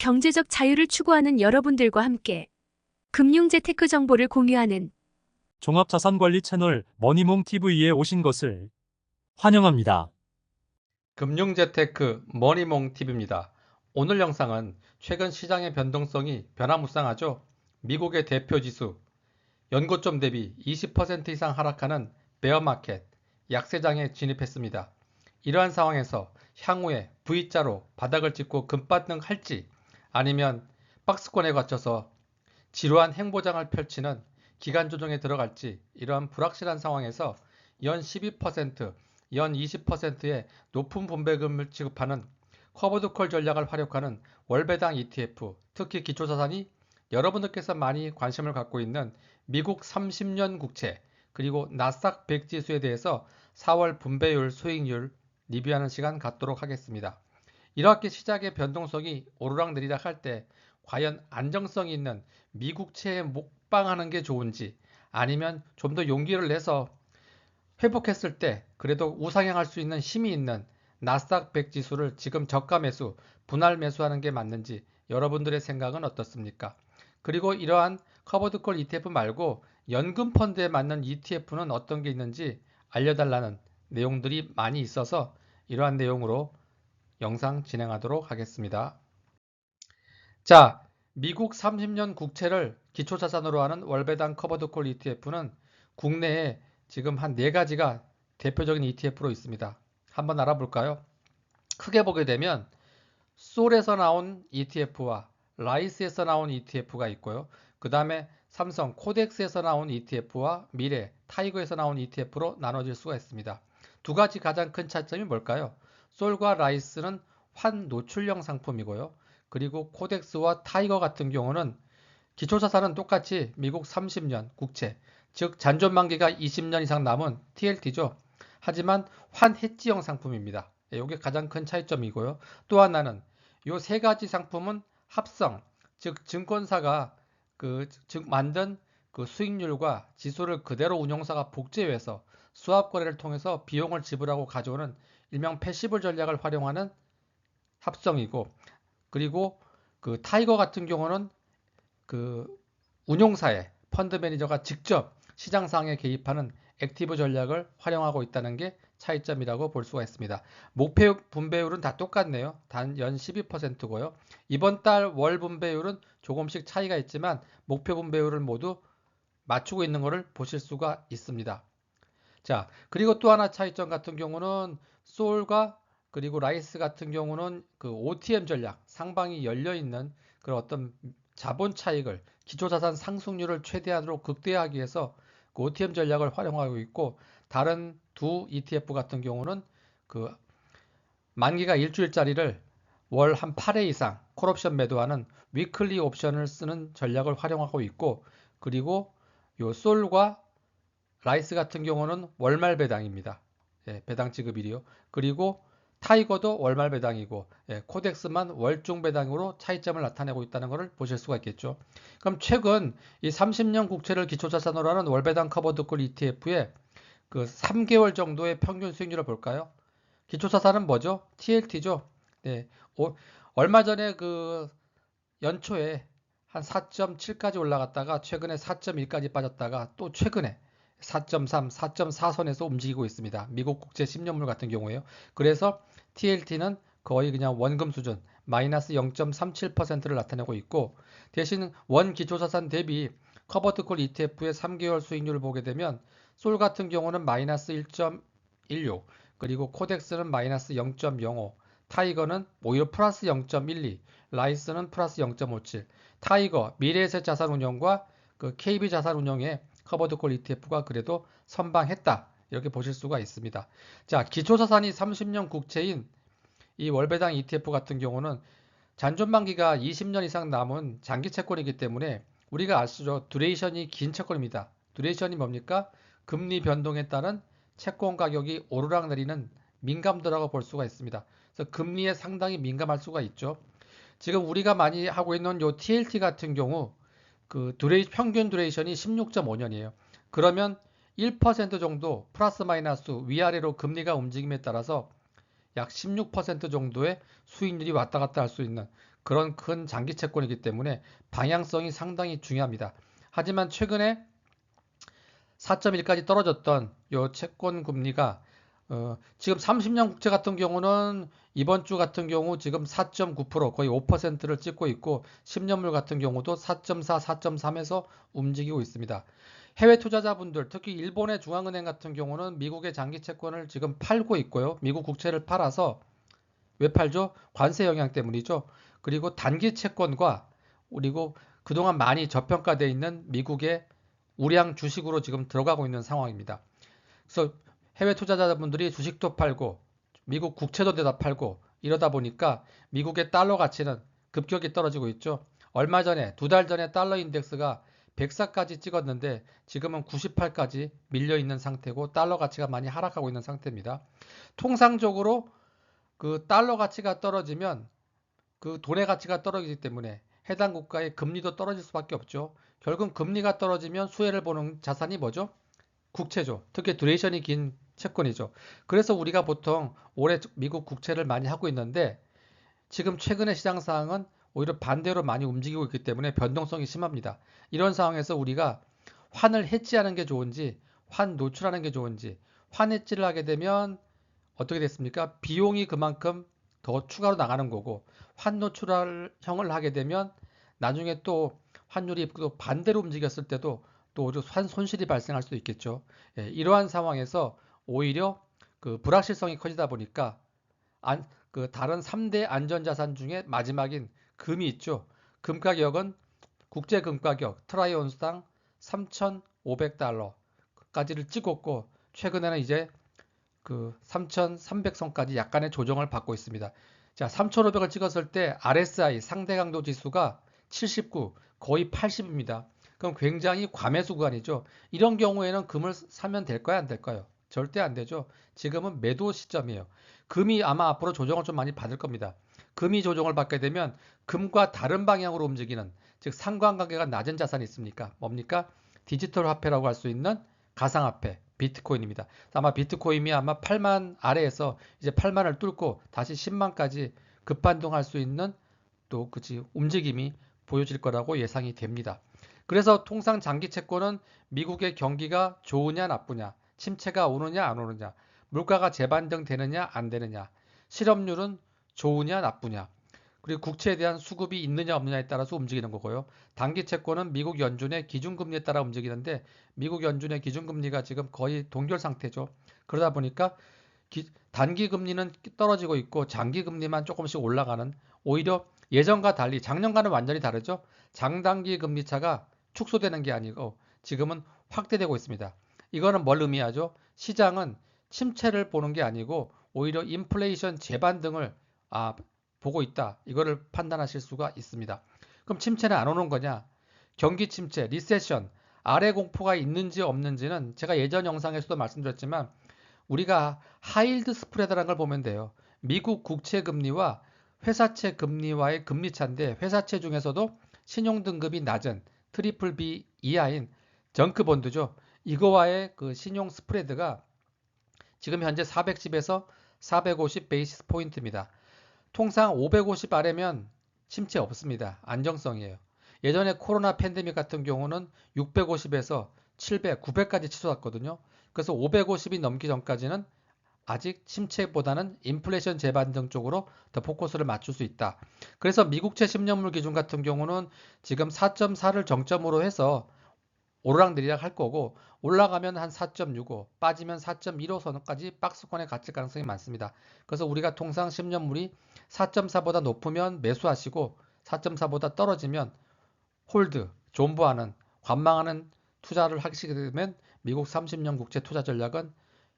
경제적 자유를 추구하는 여러분들과 함께 금융재테크 정보를 공유하는 종합자산관리 채널 머니몽TV에 오신 것을 환영합니다. 금융재테크 머니몽TV입니다. 오늘 영상은 최근 시장의 변동성이 변화무쌍하죠. 미국의 대표지수 연고점 대비 20% 이상 하락하는 베어마켓 약세장에 진입했습니다. 이러한 상황에서 향후에 V자로 바닥을 찍고 급반등할지 아니면 박스권에 갇혀서 지루한 행보장을 펼치는 기간 조정에 들어갈지 이러한 불확실한 상황에서 연 12%, 연 20%의 높은 분배금을 지급하는 커버드콜 전략을 활용하는 월배당 ETF, 특히 기초자산이 여러분들께서 많이 관심을 갖고 있는 미국 30년 국채 그리고 나스닥 100 지수에 대해서 4월 분배율, 수익률 리뷰하는 시간 갖도록 하겠습니다. 이렇게 시장의 변동성이 오르락내리락 할 때 과연 안정성이 있는 미국채에 목방하는 게 좋은지 아니면 좀 더 용기를 내서 회복했을 때 그래도 우상향할 수 있는 힘이 있는 나스닥 100 지수를 지금 저가 매수, 분할 매수하는 게 맞는지 여러분들의 생각은 어떻습니까? 그리고 이러한 커버드콜 ETF 말고 연금 펀드에 맞는 ETF는 어떤 게 있는지 알려달라는 내용들이 많이 있어서 이러한 내용으로 영상 진행하도록 하겠습니다. 자, 미국 30년 국채를 기초자산으로 하는 월배당 커버드콜 ETF는 국내에 지금 한 4가지가 대표적인 ETF로 있습니다. 한번 알아볼까요? 크게 보게 되면 솔에서 나온 ETF와 라이스에서 나온 ETF가 있고요. 그 다음에 삼성 코덱스에서 나온 ETF와 미래 타이거에서 나온 ETF로 나눠질 수가 있습니다. 두 가지 가장 큰 차이점이 뭘까요? 솔과 라이스는 환 노출형 상품이고요. 그리고 코덱스와 타이거 같은 경우는 기초자산은 똑같이 미국 30년 국채, 즉 잔존만기가 20년 이상 남은 TLT죠. 하지만 환 해지형 상품입니다. 이게 가장 큰 차이점이고요. 또 하나는 이 세 가지 상품은 합성, 즉 증권사가 만든 그 수익률과 지수를 그대로 운용사가 복제해서 수합 거래를 통해서 비용을 지불하고 가져오는 일명 패시브 전략을 활용하는 합성이고, 그리고 그 타이거 같은 경우는 그 운용사의 펀드 매니저가 직접 시장 상황에 개입하는 액티브 전략을 활용하고 있다는 게 차이점이라고 볼 수가 있습니다. 목표 분배율은 다 똑같네요. 단 연 12%고요. 이번 달 월 분배율은 조금씩 차이가 있지만 목표 분배율을 모두 맞추고 있는 것을 보실 수가 있습니다. 자, 그리고 또 하나 차이점 같은 경우는 솔과 그리고 라이스 같은 경우는 그 OTM 전략, 상방이 열려 있는 그런 어떤 자본 차익을 기초자산 상승률을 최대한으로 극대화하기 위해서 그 OTM 전략을 활용하고 있고, 다른 두 ETF 같은 경우는 그 만기가 일주일짜리를 월 한 8회 이상 콜옵션 매도하는 위클리 옵션을 쓰는 전략을 활용하고 있고, 그리고 요 솔과 라이스 같은 경우는 월말 배당입니다. 예, 배당 지급일이요. 그리고 타이거도 월말 배당이고, 코덱스만 월중 배당으로 차이점을 나타내고 있다는 것을 보실 수가 있겠죠. 그럼 최근 이 30년 국채를 기초자산으로 하는 월배당 커버드콜 ETF의 그 3개월 정도의 평균 수익률을 볼까요? 기초자산은 뭐죠? TLT죠. 네, 얼마 전에 그 연초에 한 4.7까지 올라갔다가 최근에 4.1까지 빠졌다가 또 최근에 4.3, 4.4선에서 움직이고 있습니다. 미국 국채 10년물 같은 경우에요. 그래서 TLT는 거의 그냥 원금 수준 마이너스 0.37%를 나타내고 있고, 대신 원 기초자산 대비 커버드콜 ETF의 3개월 수익률을 보게 되면 솔 같은 경우는 마이너스 1.16, 그리고 코덱스는 마이너스 0.05, 타이거는 오히려 플러스 0.12, 라이스는 플러스 0.57, 타이거 미래에셋 자산운용과 그 KB자산운용의 커버드콜 ETF가 그래도 선방했다, 이렇게 보실 수가 있습니다. 자, 기초자산이 30년 국채인 이 월배당 ETF 같은 경우는 잔존만기가 20년 이상 남은 장기 채권이기 때문에 우리가 아시죠? 듀레이션이 긴 채권입니다. 듀레이션이 뭡니까? 금리 변동에 따른 채권 가격이 오르락내리는 민감도라고 볼 수가 있습니다. 그래서 금리에 상당히 민감할 수가 있죠. 지금 우리가 많이 하고 있는 요 TLT 같은 경우 그 평균 듀레이션이 16.5년이에요. 그러면 1% 정도 플러스 마이너스 위아래로 금리가 움직임에 따라서 약 16% 정도의 수익률이 왔다 갔다 할 수 있는 그런 큰 장기 채권이기 때문에 방향성이 상당히 중요합니다. 하지만 최근에 4.1까지 떨어졌던 요 채권 금리가 지금 30년 국채 같은 경우는 이번 주 같은 경우 지금 4.9% 거의 5%를 찍고 있고 10년물 같은 경우도 4.4, 4.3에서 움직이고 있습니다. 해외 투자자분들 특히 일본의 중앙은행 같은 경우는 미국의 장기 채권을 지금 팔고 있고요. 미국 국채를 팔아서 왜 팔죠? 관세 영향 때문이죠. 그리고 단기 채권과 그리고 그동안 많이 저평가되어 있는 미국의 우량 주식으로 지금 들어가고 있는 상황입니다. 그래서 해외 투자자분들이 주식도 팔고 미국 국채도 내다 팔고 이러다 보니까 미국의 달러 가치는 급격히 떨어지고 있죠. 얼마 전에 2달 전에 달러 인덱스가 104까지 찍었는데 지금은 98까지 밀려 있는 상태고 달러 가치가 많이 하락하고 있는 상태입니다. 통상적으로 그 달러 가치가 떨어지면 그 돈의 가치가 떨어지기 때문에 해당 국가의 금리도 떨어질 수밖에 없죠. 결국 금리가 떨어지면 수혜를 보는 자산이 뭐죠? 국채죠. 특히 듀레이션이 긴 채권이죠. 그래서 우리가 보통 올해 미국 국채를 많이 하고 있는데 지금 최근의 시장 상황은 오히려 반대로 많이 움직이고 있기 때문에 변동성이 심합니다. 이런 상황에서 우리가 환을 해지하는 게 좋은지 환 노출하는 게 좋은지 환 해지를 하게 되면 어떻게 됐습니까? 비용이 그만큼 더 추가로 나가는 거고 환 노출형을 하게 되면 나중에 또 환율이 또 반대로 움직였을 때도 또 오히려 환 손실이 발생할 수도 있겠죠. 예, 이러한 상황에서 오히려 그 불확실성이 커지다 보니까 그 다른 3대 안전자산 중에 마지막인 금이 있죠. 금 가격은 국제 금 가격 트라이 온스당 3,500달러까지를 찍었고 최근에는 이제 그 3,300선까지 약간의 조정을 받고 있습니다. 자, 3,500을 찍었을 때 RSI 상대 강도 지수가 79, 거의 80입니다. 그럼 굉장히 과매수 구간이죠. 이런 경우에는 금을 사면 될까요, 안 될까요? 절대 안 되죠. 지금은 매도 시점이에요. 금이 아마 앞으로 조정을 좀 많이 받을 겁니다. 금이 조정을 받게 되면 금과 다른 방향으로 움직이는, 즉 상관관계가 낮은 자산이 있습니까? 뭡니까? 디지털 화폐라고 할 수 있는 가상화폐, 비트코인입니다. 아마 비트코인이 아마 8만 아래에서 이제 8만을 뚫고 다시 10만까지 급반동할 수 있는 또 그치 움직임이 보여질 거라고 예상이 됩니다. 그래서 통상 장기 채권은 미국의 경기가 좋으냐 나쁘냐, 침체가 오느냐 안 오느냐, 물가가 재반등되느냐 안 되느냐, 실업률은 좋으냐 나쁘냐, 그리고 국채에 대한 수급이 있느냐 없느냐에 따라서 움직이는 거고요. 단기 채권은 미국 연준의 기준금리에 따라 움직이는데 미국 연준의 기준금리가 지금 거의 동결 상태죠. 그러다 보니까 단기 금리는 떨어지고 있고 장기 금리만 조금씩 올라가는, 오히려 예전과 달리 작년과는 완전히 다르죠. 장단기 금리 차가 축소되는 게 아니고 지금은 확대되고 있습니다. 이거는 뭘 의미하죠? 시장은 침체를 보는 게 아니고 오히려 인플레이션 재반등을 보고 있다. 이거를 판단하실 수가 있습니다. 그럼 침체는 안 오는 거냐? 경기 침체, 리세션, 아래 공포가 있는지 없는지는 제가 예전 영상에서도 말씀드렸지만 우리가 하이힐드 스프레드라는 걸 보면 돼요. 미국 국채 금리와 회사채 금리와의 금리 차인데 회사채 중에서도 신용 등급이 낮은 트리플 B 이하인 정크 본드죠. 이거와의 그 신용 스프레드가 지금 현재 410에서 450 베이시스 포인트입니다. 통상 550 아래면 침체 없습니다. 안정성이에요. 예전에 코로나 팬데믹 같은 경우는 650에서 700, 900까지 치솟았거든요. 그래서 550이 넘기 전까지는 아직 침체보다는 인플레이션 재반등 쪽으로 더 포커스를 맞출 수 있다. 그래서 미국채 10년물 기준 같은 경우는 지금 4.4를 정점으로 해서 오르락내리락 할 거고 올라가면 한 4.65, 빠지면 4.15선까지 박스권에 갇힐 가능성이 많습니다. 그래서 우리가 통상 10년물이 4.4보다 높으면 매수하시고 4.4보다 떨어지면 홀드, 존버하는, 관망하는 투자를 하시게 되면 미국 30년 국채 투자 전략은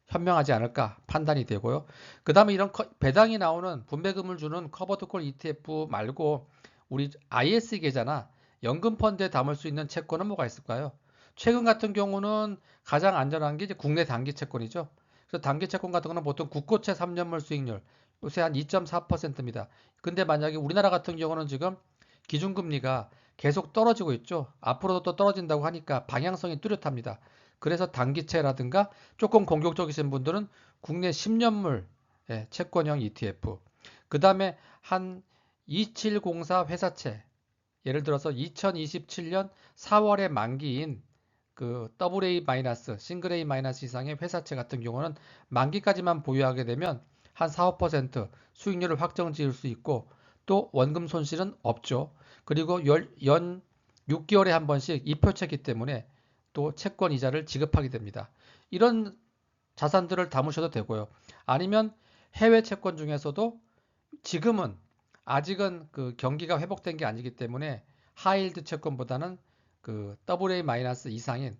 현명하지 않을까 판단이 되고요. 그 다음에 이런 배당이 나오는 분배금을 주는 커버드콜 ETF 말고 우리 IS 계좌나 연금 펀드에 담을 수 있는 채권은 뭐가 있을까요? 최근 같은 경우는 가장 안전한 게 이제 국내 단기 채권이죠. 그래서 단기 채권 같은 거는 보통 국고채 3년물 수익률 요새 한 2.4%입니다. 근데 만약에 우리나라 같은 경우는 지금 기준금리가 계속 떨어지고 있죠. 앞으로도 또 떨어진다고 하니까 방향성이 뚜렷합니다. 그래서 단기채라든가 조금 공격적이신 분들은 국내 10년물 채권형 ETF, 그 다음에 한 2704 회사채, 예를 들어서 2027년 4월에 만기인 그 AA- 싱글 A- 이상의 회사채 같은 경우는 만기까지만 보유하게 되면 한 4, 5% 수익률을 확정 지을 수 있고 또 원금 손실은 없죠. 그리고 연 6개월에 한 번씩 이표채이기 때문에 또 채권 이자를 지급하게 됩니다. 이런 자산들을 담으셔도 되고요. 아니면 해외 채권 중에서도 지금은 아직은 그 경기가 회복된 게 아니기 때문에 하이힐드 채권보다는 그 AA- 이상인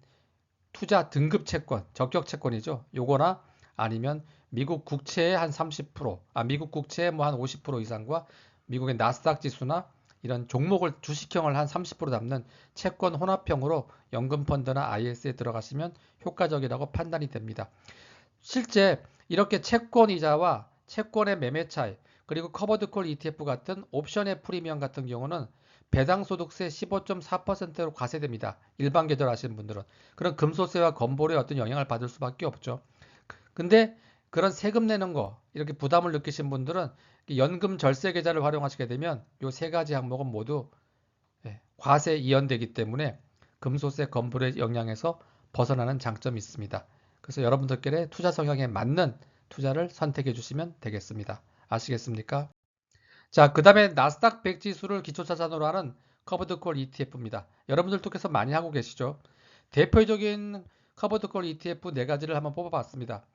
투자 등급 채권, 적격 채권이죠. 요거나 아니면 미국 국채의 한 30%, 미국 국채의 뭐 한 50% 이상과 미국의 나스닥 지수나 이런 종목을 주식형을 한 30% 담는 채권 혼합형으로 연금 펀드나 IS에 들어가시면 효과적이라고 판단이 됩니다. 실제 이렇게 채권 이자와 채권의 매매 차이, 그리고 커버드콜 ETF 같은 옵션의 프리미엄 같은 경우는 배당 소득세 15.4%로 과세됩니다. 일반 계좌를 하시는 분들은. 그런 금소세와 건보료의 어떤 영향을 받을 수밖에 없죠. 근데 그런 세금 내는 거 이렇게 부담을 느끼신 분들은 연금 절세 계좌를 활용하시게 되면 이 세 가지 항목은 모두 과세 이연되기 때문에 금소세 건보료의 영향에서 벗어나는 장점이 있습니다. 그래서 여러분들께 투자 성향에 맞는 투자를 선택해 주시면 되겠습니다. 아시겠습니까? 자, 그 다음에 나스닥 100 지수를 기초자산으로 하는 커버드콜 ETF입니다. 여러분들도 계속 많이 하고 계시죠? 대표적인 커버드콜 ETF 네 가지를 한번 뽑아봤습니다.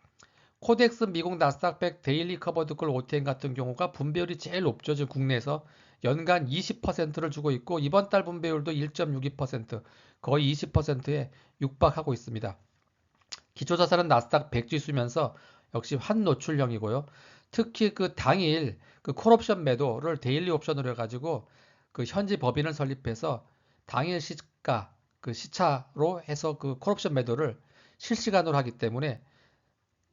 코덱스 미국 나스닥 100 데일리 커버드콜 OTN 같은 경우가 분배율이 제일 높죠. 지금 국내에서 연간 20%를 주고 있고 이번 달 분배율도 1.62%, 거의 20%에 육박하고 있습니다. 기초자산은 나스닥 100 지수면서 역시 환노출형이고요. 특히 그 당일 그 콜옵션 매도를 데일리 옵션으로 해가지고 그 현지 법인을 설립해서 당일 시가 그 시차로 해서 그 콜옵션 매도를 실시간으로 하기 때문에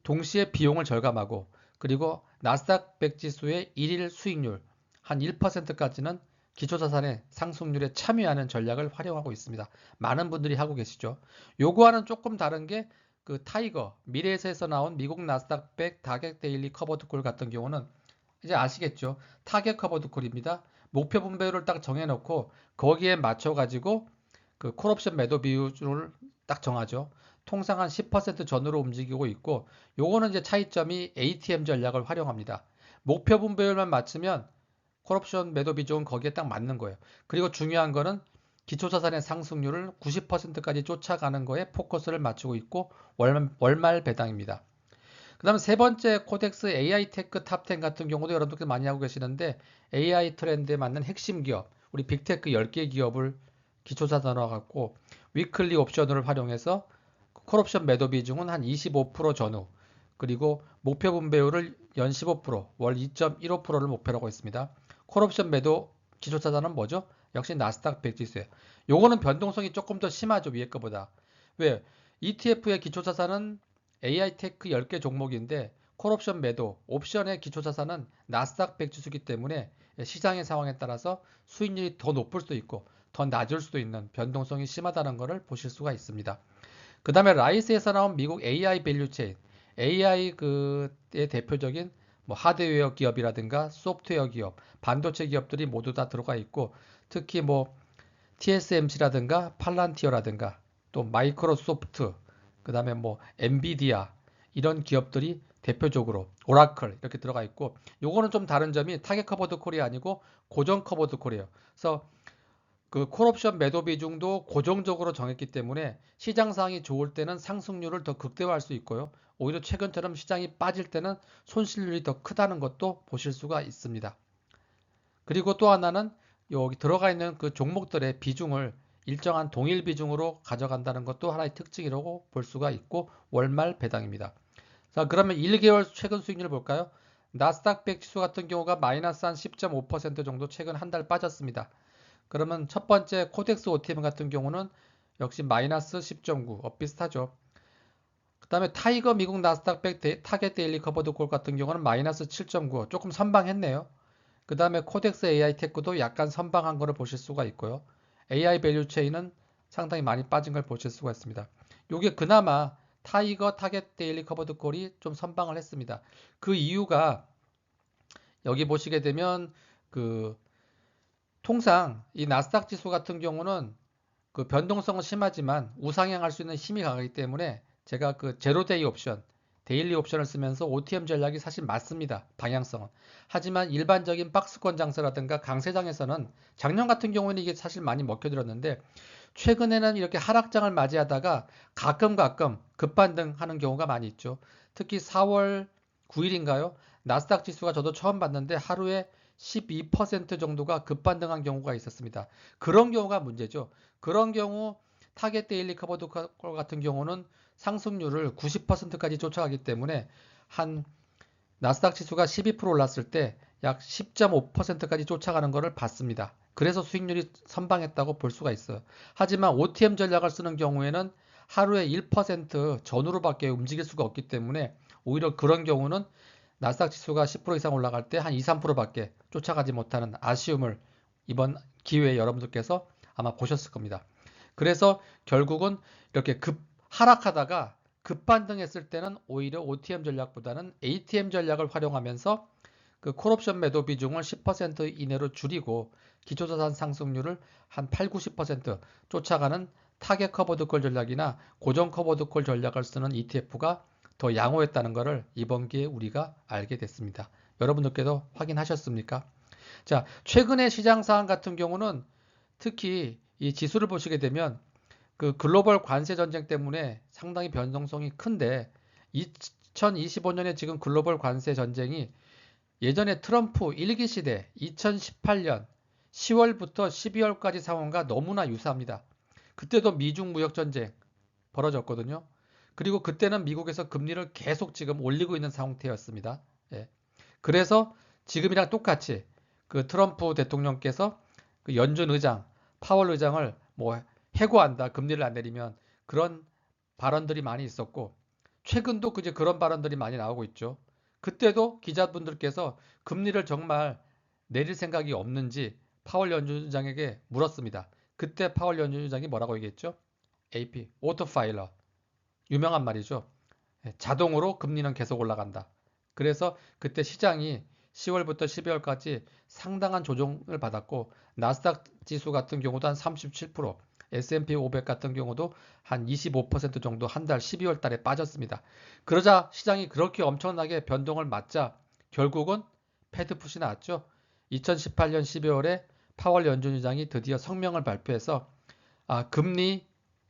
동시에 비용을 절감하고 그리고 나스닥 100 지수의 일일 수익률 한 1%까지는 기초자산의 상승률에 참여하는 전략을 활용하고 있습니다. 많은 분들이 하고 계시죠. 요거와는 조금 다른 게 그 타이거, 미래에서에서 나온 미국 나스닥 100 타겟 데일리 커버드 콜 같은 경우는 이제 아시겠죠. 타겟 커버드 콜입니다. 목표 분배율을 딱 정해놓고 거기에 맞춰가지고 그 콜옵션 매도 비율을 딱 정하죠. 통상 한 10% 전후로 움직이고 있고 요거는 이제 차이점이 ATM 전략을 활용합니다. 목표 분배율만 맞추면 콜옵션 매도 비중은 거기에 딱 맞는 거예요. 그리고 중요한 거는 기초자산의 상승률을 90%까지 쫓아가는 거에 포커스를 맞추고 있고 월말 배당입니다. 그 다음에 세 번째 코덱스 AI 테크 탑10 같은 경우도 여러분들 많이 하고 계시는데 AI 트렌드에 맞는 핵심 기업, 우리 빅테크 10개 기업을 기초자산으로 갖고 위클리 옵션을 활용해서 콜옵션 매도 비중은 한 25% 전후, 그리고 목표 분배율을 연 15%, 월 2.15%를 목표로 하고 있습니다. 콜옵션 매도 기초자산은 뭐죠? 역시 나스닥 100 지수예요. 요거는 변동성이 조금 더 심하죠, 위에 거보다. 왜? ETF의 기초자산은 AI 테크 10개 종목인데 콜옵션 매도, 옵션의 기초자산은 나스닥 100 지수이기 때문에 시장의 상황에 따라서 수익률이 더 높을 수도 있고 더 낮을 수도 있는 변동성이 심하다는 것을 보실 수가 있습니다. 그 다음에 라이스에서 나온 미국 AI 밸류 체인, AI의 대표적인 뭐 하드웨어 기업이라든가 소프트웨어 기업, 반도체 기업들이 모두 다 들어가 있고 특히 뭐 TSMC라든가 팔란티어라든가 또 마이크로소프트, 그 다음에 뭐 엔비디아 이런 기업들이 대표적으로 오라클 이렇게 들어가 있고 요거는 좀 다른 점이 타겟 커버드 콜이 아니고 고정 커버드 콜이에요. 그래서 그 콜옵션 매도 비중도 고정적으로 정했기 때문에 시장 상황이 좋을 때는 상승률을 더 극대화할 수 있고요. 오히려 최근처럼 시장이 빠질 때는 손실률이 더 크다는 것도 보실 수가 있습니다. 그리고 또 하나는 여기 들어가 있는 그 종목들의 비중을 일정한 동일 비중으로 가져간다는 것도 하나의 특징이라고 볼 수가 있고 월말 배당입니다. 자, 그러면 1개월 최근 수익률을 볼까요? 나스닥 100 지수 같은 경우가 마이너스 한 10.5% 정도 최근 한 달 빠졌습니다. 그러면 첫 번째 코덱스 OTM 같은 경우는 역시 마이너스 10.9, 비슷하죠. 그 다음에 타이거 미국 나스닥 100 타겟 데일리 커버드 콜 같은 경우는 마이너스 7.9, 조금 선방했네요. 그 다음에 코덱스 AI 테크도 약간 선방한 거를 보실 수가 있고요. AI 밸류 체인은 상당히 많이 빠진 걸 보실 수가 있습니다. 요게 그나마 타이거 타겟 데일리 커버드 콜이 좀 선방을 했습니다. 그 이유가 여기 보시게 되면 그 통상 이 나스닥 지수 같은 경우는 그 변동성은 심하지만 우상향할 수 있는 힘이 강하기 때문에 제가 그 제로데이 옵션, 데일리 옵션을 쓰면서 OTM 전략이 사실 맞습니다. 방향성은. 하지만 일반적인 박스권 장세라든가 강세장에서는 작년 같은 경우에는 이게 사실 많이 먹혀들었는데 최근에는 이렇게 하락장을 맞이하다가 가끔 급반등하는 경우가 많이 있죠. 특히 4월 9일인가요? 나스닥 지수가 저도 처음 봤는데 하루에 12% 정도가 급반등한 경우가 있었습니다. 그런 경우가 문제죠. 그런 경우 타겟 데일리 커버드 콜 같은 경우는 상승률을 90%까지 쫓아가기 때문에 한 나스닥 지수가 12% 올랐을 때 약 10.5%까지 쫓아가는 것을 봤습니다. 그래서 수익률이 선방했다고 볼 수가 있어요. 하지만 OTM 전략을 쓰는 경우에는 하루에 1% 전후로밖에 움직일 수가 없기 때문에 오히려 그런 경우는 나스닥 지수가 10% 이상 올라갈 때 한 2, 3%밖에 쫓아가지 못하는 아쉬움을 이번 기회에 여러분들께서 아마 보셨을 겁니다. 그래서 결국은 이렇게 하락하다가 급반등했을 때는 오히려 OTM 전략보다는 ATM 전략을 활용하면서 그 콜옵션 매도 비중을 10% 이내로 줄이고 기초자산 상승률을 한 8, 90% 쫓아가는 타겟 커버드 콜 전략이나 고정 커버드 콜 전략을 쓰는 ETF가 더 양호했다는 것을 이번 기회에 우리가 알게 됐습니다. 여러분들께도 확인하셨습니까? 자, 최근의 시장 상황 같은 경우는 특히 이 지수를 보시게 되면 그 글로벌 관세 전쟁 때문에 상당히 변동성이 큰데 2025년에 지금 글로벌 관세 전쟁이 예전에 트럼프 1기 시대 2018년 10월부터 12월까지 상황과 너무나 유사합니다. 그때도 미중 무역 전쟁 벌어졌거든요. 그리고 그때는 미국에서 금리를 계속 지금 올리고 있는 상태였습니다. 예. 그래서 지금이랑 똑같이 그 트럼프 대통령께서 그 연준 의장, 파월 의장을 뭐 해고한다, 금리를 안 내리면 그런 발언들이 많이 있었고 최근도 그제 그런 발언들이 많이 나오고 있죠. 그때도 기자분들께서 금리를 정말 내릴 생각이 없는지 파월 연준장에게 물었습니다. 그때 파월 연준장이 뭐라고 얘기했죠? AP, 오토파일러. 유명한 말이죠. 자동으로 금리는 계속 올라간다. 그래서 그때 시장이 10월부터 12월까지 상당한 조정을 받았고 나스닥 지수 같은 경우도 한 37%, S&P 500 같은 경우도 한 25% 정도 한 달 12월 달에 빠졌습니다. 그러자 시장이 그렇게 엄청나게 변동을 맞자 결국은 패드풋이 나왔죠. 2018년 12월에 파월 연준 의장이 드디어 성명을 발표해서 금리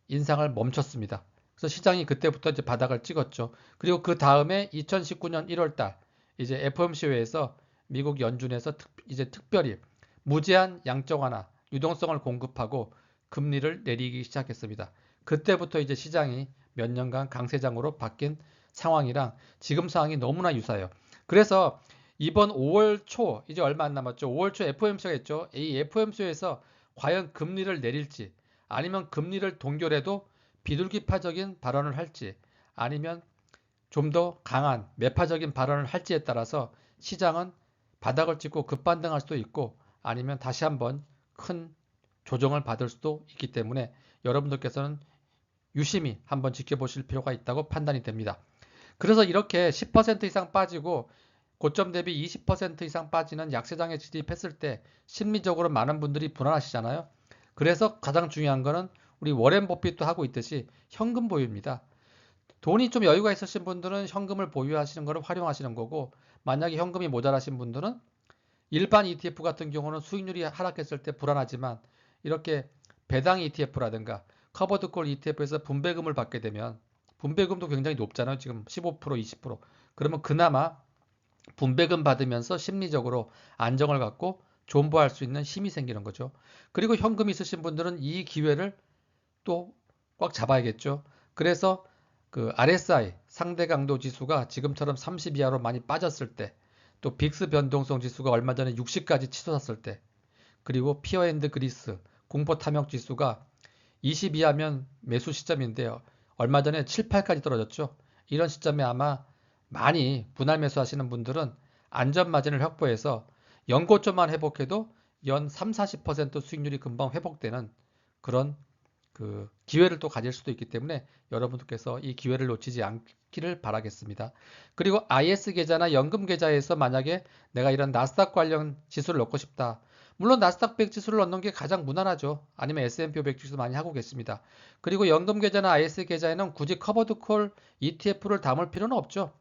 인상을 멈췄습니다. 그래서 시장이 그때부터 이제 바닥을 찍었죠. 그리고 그 다음에 2019년 1월 달 이제 FOMC회에서 미국 연준에서 이제 특별히 무제한 양적 완화, 유동성을 공급하고 금리를 내리기 시작했습니다. 그때부터 이제 시장이 몇 년간 강세장으로 바뀐 상황이랑 지금 상황이 너무나 유사해요. 그래서 이번 5월 초, 이제 얼마 안 남았죠. 5월 초 FOMC가 있죠. 이 FOMC에서 과연 금리를 내릴지 아니면 금리를 동결해도 비둘기파적인 발언을 할지 아니면 좀 더 강한 매파적인 발언을 할지에 따라서 시장은 바닥을 찍고 급반등할 수도 있고 아니면 다시 한번 큰 조정을 받을 수도 있기 때문에 여러분들께서는 유심히 한번 지켜보실 필요가 있다고 판단이 됩니다. 그래서 이렇게 10% 이상 빠지고 고점 대비 20% 이상 빠지는 약세장에 진입했을 때 심리적으로 많은 분들이 불안하시잖아요. 그래서 가장 중요한 거는 우리 워렌 버핏도 하고 있듯이 현금 보유입니다. 돈이 좀 여유가 있으신 분들은 현금을 보유하시는 것을 활용하시는 거고 만약에 현금이 모자라신 분들은 일반 ETF 같은 경우는 수익률이 하락했을 때 불안하지만 이렇게 배당 ETF라든가 커버드콜 ETF에서 분배금을 받게 되면 분배금도 굉장히 높잖아요. 지금 15%, 20%. 그러면 그나마 분배금 받으면서 심리적으로 안정을 갖고 존버할 수 있는 힘이 생기는 거죠. 그리고 현금 있으신 분들은 이 기회를 또 꽉 잡아야겠죠. 그래서 그 RSI 상대 강도 지수가 지금처럼 30 이하로 많이 빠졌을 때, 또 빅스 변동성 지수가 얼마 전에 60까지 치솟았을 때, 그리고 피어 앤드 그리스 공포 탐욕 지수가 20 이하면 매수 시점인데요. 얼마 전에 7, 8까지 떨어졌죠. 이런 시점에 아마 많이 분할 매수하시는 분들은 안전 마진을 확보해서 연고점만 회복해도 연 3, 40% 수익률이 금방 회복되는 그런 그 기회를 또 가질 수도 있기 때문에 여러분들께서 이 기회를 놓치지 않기를 바라겠습니다. 그리고 IS 계좌나 연금 계좌에서 만약에 내가 이런 나스닥 관련 지수를 넣고 싶다. 물론 나스닥 100 지수를 넣는 게 가장 무난하죠. 아니면 S&P 500 지수 많이 하고 계십니다. 그리고 연금 계좌나 IS 계좌에는 굳이 커버드 콜 ETF를 담을 필요는 없죠.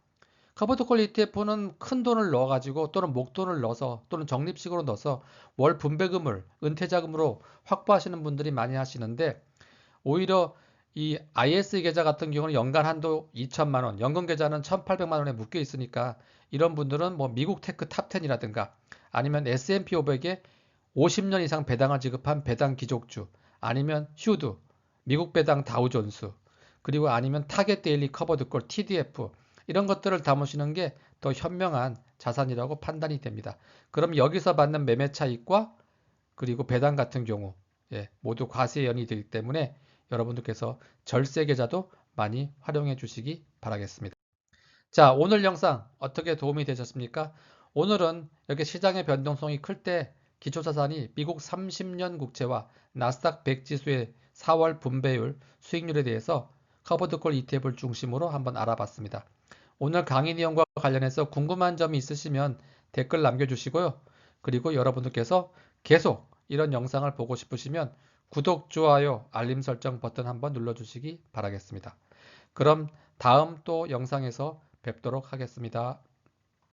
커버드 콜 ETF는 큰 돈을 넣어가지고 또는 목돈을 넣어서 또는 적립식으로 넣어서 월 분배금을 은퇴자금으로 확보하시는 분들이 많이 하시는데, 오히려 이 IS 계좌 같은 경우는 연간 한도 2천만 원, 연금 계좌는 1,800만 원에 묶여 있으니까 이런 분들은 뭐 미국 테크 탑10이라든가 아니면 S&P 500에 50년 이상 배당을 지급한 배당 귀족주, 아니면 휴드, 미국 배당 다우존스, 그리고 아니면 타겟 데일리 커버드콜 TDF, 이런 것들을 담으시는 게 더 현명한 자산이라고 판단이 됩니다. 그럼 여기서 받는 매매 차익과 그리고 배당 같은 경우 모두 과세에 연이되기 때문에 여러분들께서 절세 계좌도 많이 활용해 주시기 바라겠습니다. 자, 오늘 영상 어떻게 도움이 되셨습니까? 오늘은 이렇게 시장의 변동성이 클 때 기초자산이 미국 30년 국채와 나스닥 100 지수의 4월 분배율 수익률에 대해서 커버드콜 ETF를 중심으로 한번 알아봤습니다. 오늘 강의 내용과 관련해서 궁금한 점이 있으시면 댓글 남겨주시고요. 그리고 여러분들께서 계속 이런 영상을 보고 싶으시면 구독, 좋아요, 알림 설정 버튼 한번 눌러주시기 바라겠습니다. 그럼 다음 또 영상에서 뵙도록 하겠습니다.